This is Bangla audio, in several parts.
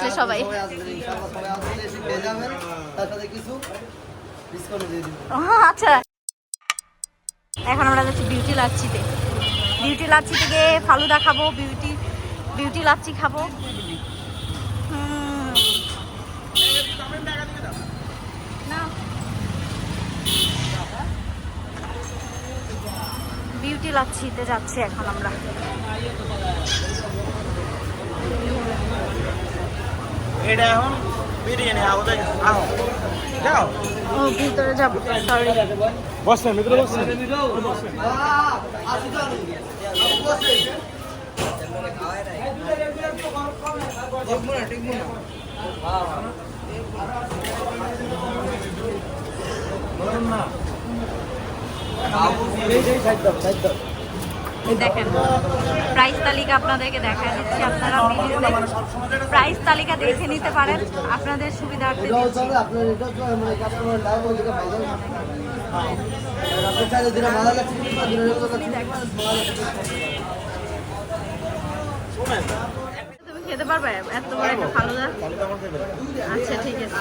আসলে সবাই। আচ্ছা, এখন আমরা যাচ্ছি বিউটি লাচ্ছিতে। বিউটি লাচ্ছিতে গিয়ে ফালুদা খাবো, বিউটি লাচ্ছি খাবো। বিউটি লাচ্ছিতে যাচ্ছি এখন আমরা। এটা এখন বিরিয়ানি আওতে আও যাও ও ভিতরে যাব, সরি। বসেন ভিতরে বসেন। দেখেন প্রাইস তালিকা আপনাদেরকে দেখা দিচ্ছি, আপনারা প্রাইস তালিকা দেখে নিতে পারেন আপনাদের সুবিধার্থে। তুমি খেতে পারবে এত বড় একটা ফালুদা? আচ্ছা ঠিক আছে।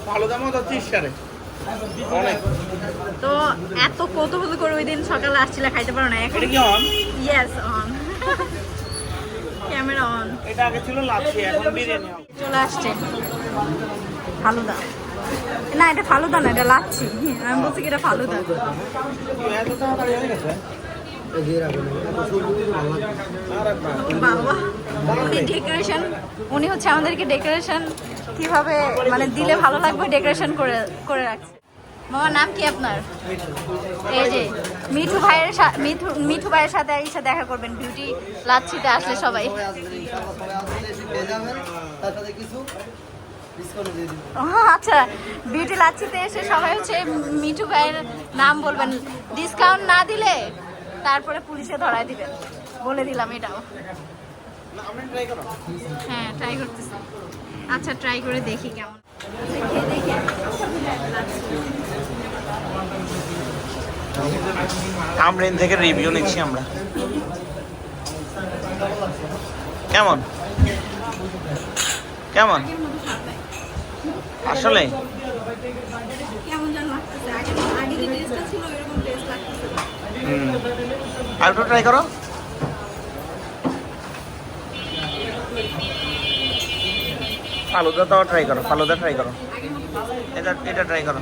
ফালুদা মতো 30 টাকা তো এত কত করে ওই দিন সকালে আসছিলে, খাইতে পারো না? এখন এটা কি on? Yes on, camera on. এটা আগে ছিল লাচ্ছি, এখন বিরিয়ানি চলে আসছে ফালুদা। না এটা ফালুদা না, এটা লাচ্ছি। আমি বলছি কি এটা ফালুদা। এত তাড়াতাড়ি হয়ে গেছে। বাবা উনি ডেকোরেশন, উনি হচ্ছে আমাদেরকে ডেকোরেশন কিভাবে মানে দিলে ভালো লাগবে ডেকোরেশন করে রাখছে। মামার নাম কি আপনার? এই যে মিঠু ভাইয়ের সাথে এসে দেখা করবেন বিউটি লাচ্ছিতে আসলে সবাই। আচ্ছা, বিউটি লাচ্ছিতে এসে সবাই হচ্ছে মিঠু ভাইয়ের নাম বলবেন, ডিসকাউন্ট না দিলে তারপরে পুলিশে ধরায় দিবেন, বলে দিলাম এটাও। হ্যাঁ ট্রাই করতেছি। আচ্ছা ট্রাই করে দেখি কেমন। আমরিন থেকে রিভিউ নিচ্ছি আমরা। কেমন কেমন আসলে আর একটু ট্রাই করো। ফালুদা তো ট্রাই করো, ফালুদা ট্রাই করো, এটা ট্রাই করো।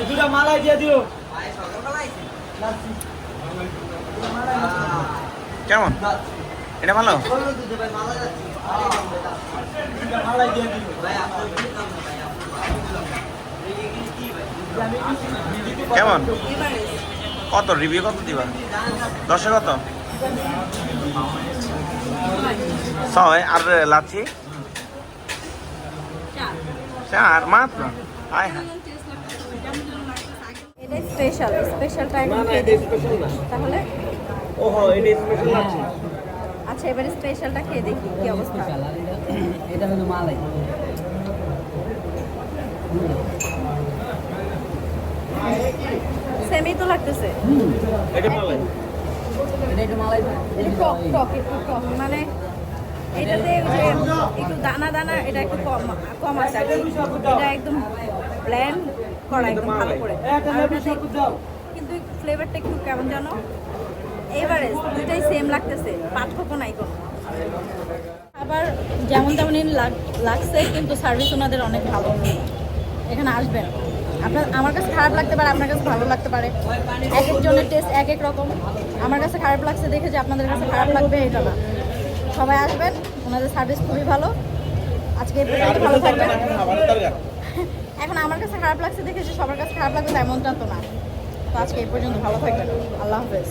দুটা মালাই দিয়ে দিও। কেমন এটা ভালো? কেমন কত রিভিউ কত দিবা? 10-এ কত? 6 আর লাচ্ছি 4 মাত্র। আয় হ্যাঁ এটা স্পেশাল টাইপ তাহলে। ওহো এটা স্পেশাল লাচ্ছি। আচ্ছা এবারে স্পেশালটা খেয়ে দেখি কি অবস্থা। এটা হলো মালাই। সেমই তো লাগতেছে। এটা মালাই, এটা একটু মালাই একটু টক মানে এটাতে ওই যে একটু দানা দানা, এটা একটু কম আছে আর কি। এটা একদম ব্ল্যান্ড করা একদম ভালো করে, কিন্তু ফ্লেভারটা একটু কেমন জানো এবারে দুইটাই সেম লাগতেছে, পার্থক্য নাই কোনো। আবার যেমন তেমনই লাগছে, কিন্তু সার্ভিস ওনাদের অনেক ভালো। এখানে আসবেন, আমার কাছে খারাপ লাগতে পারে, আপনার কাছে ভালো লাগতে পারে, এক একজনের টেস্ট এক এক রকম। আমার কাছে খারাপ লাগছে দেখে যে আপনাদের কাছে খারাপ লাগবে এটা না। সবাই আসবেন, ওনাদের সার্ভিস খুবই ভালো। আজকে এই পর্যন্ত ভালো থাকবেন। এখন আমার কাছে খারাপ লাগছে দেখে যে সবার কাছে খারাপ লাগবে এমনটা তো না। তো আজকে এই পর্যন্ত ভালো থাকবেন। আল্লাহ হাফেজ।